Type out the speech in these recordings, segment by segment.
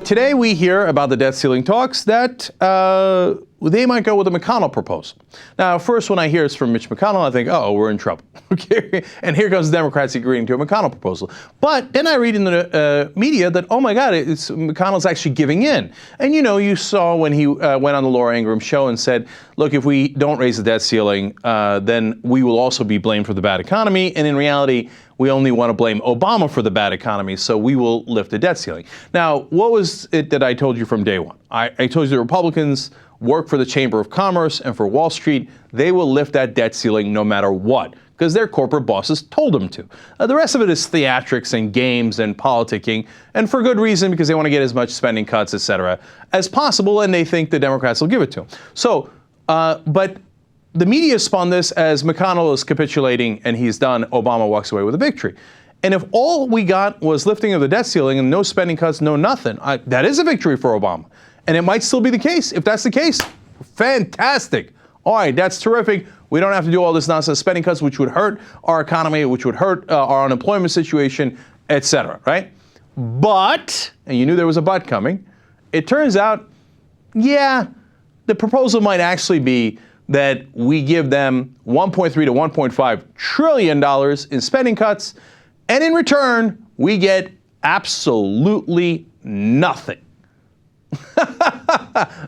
today we hear about the debt ceiling talks that they might go with the McConnell proposal. Now, first when I hear it's from Mitch McConnell, I think, oh, we're in trouble. Okay, and here comes the Democrats agreeing to a McConnell proposal. But then I read in the media that, oh my God, McConnell's actually giving in. And you saw when he went on the Laura Ingraham show and said, look, if we don't raise the debt ceiling, then we will also be blamed for the bad economy. And in reality, we only want to blame Obama for the bad economy, so we will lift the debt ceiling. Now, what was it that I told you from day one? I told you the Republicans work for the Chamber of Commerce and for Wall Street. They will lift that debt ceiling no matter what, because their corporate bosses told them to. The rest of it is theatrics and games and politicking, and for good reason, because they want to get as much spending cuts, et cetera, as possible, and they think the Democrats will give it to them. So, but the media spun this as McConnell is capitulating and he's done, Obama walks away with a victory. And if all we got was lifting of the debt ceiling and no spending cuts, no nothing, that is a victory for Obama. And it might still be the case. If that's the case, fantastic. All right, that's terrific. We don't have to do all this nonsense spending cuts, which would hurt our economy, which would hurt our unemployment situation, et cetera, right? But, and you knew there was a but coming, it turns out, yeah, the proposal might actually be that we give them $1.3 to $1.5 trillion in spending cuts, and in return, we get absolutely nothing.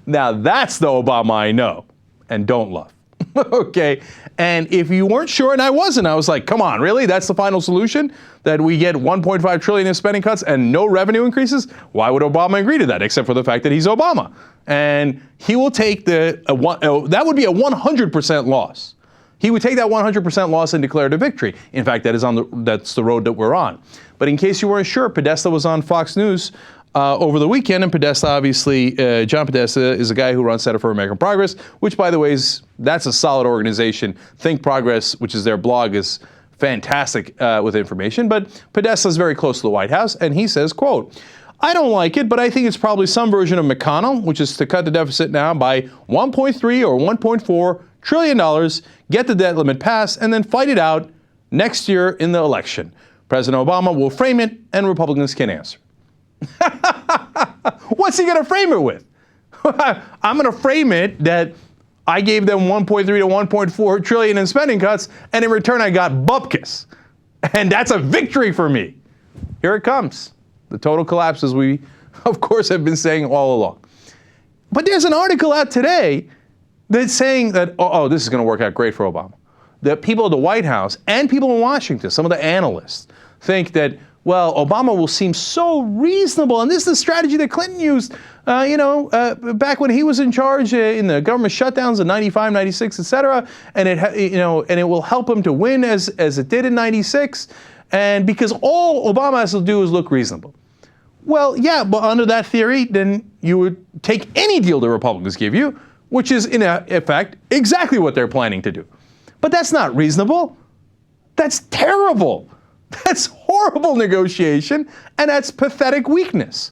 Now, that's the Obama I know and don't love. Okay, and if you weren't sure, and I wasn't, I was like, come on, really? That's the final solution? That we get $1.5 trillion in spending cuts and no revenue increases? Why would Obama agree to that, except for the fact that he's Obama? And he will take that would be a 100% loss. He would take that 100% loss and declare it a victory. In fact, that's the road that we're on. But in case you weren't sure, Podesta was on Fox News over the weekend, and Podesta, obviously, John Podesta is a guy who runs Center for American Progress, which, by the way, that's a solid organization. Think Progress, which is their blog, is fantastic with information. But Podesta is very close to the White House, and he says, quote, I don't like it, but I think it's probably some version of McConnell, which is to cut the deficit now by $1.3 or $1.4 trillion, get the debt limit passed, and then fight it out next year in the election. President Obama will frame it, and Republicans can answer. What's he going to frame it with? I'm going to frame it that I gave them $1.3 to $1.4 trillion in spending cuts, and in return I got bupkis. And that's a victory for me. Here it comes. The total collapse, as we, of course, have been saying all along. But there's an article out today that's saying that, oh, this is going to work out great for Obama. That people at the White House and people in Washington, some of the analysts, think that, well, Obama will seem so reasonable, and this is the strategy that Clinton used, back when he was in charge in the government shutdowns in '95, '96, et cetera, and it will help him to win as it did in '96, and because all Obama has to do is look reasonable. Well, yeah, but under that theory, then you would take any deal the Republicans give you, which is in effect exactly what they're planning to do. But that's not reasonable. That's terrible. That's horrible negotiation, and that's pathetic weakness.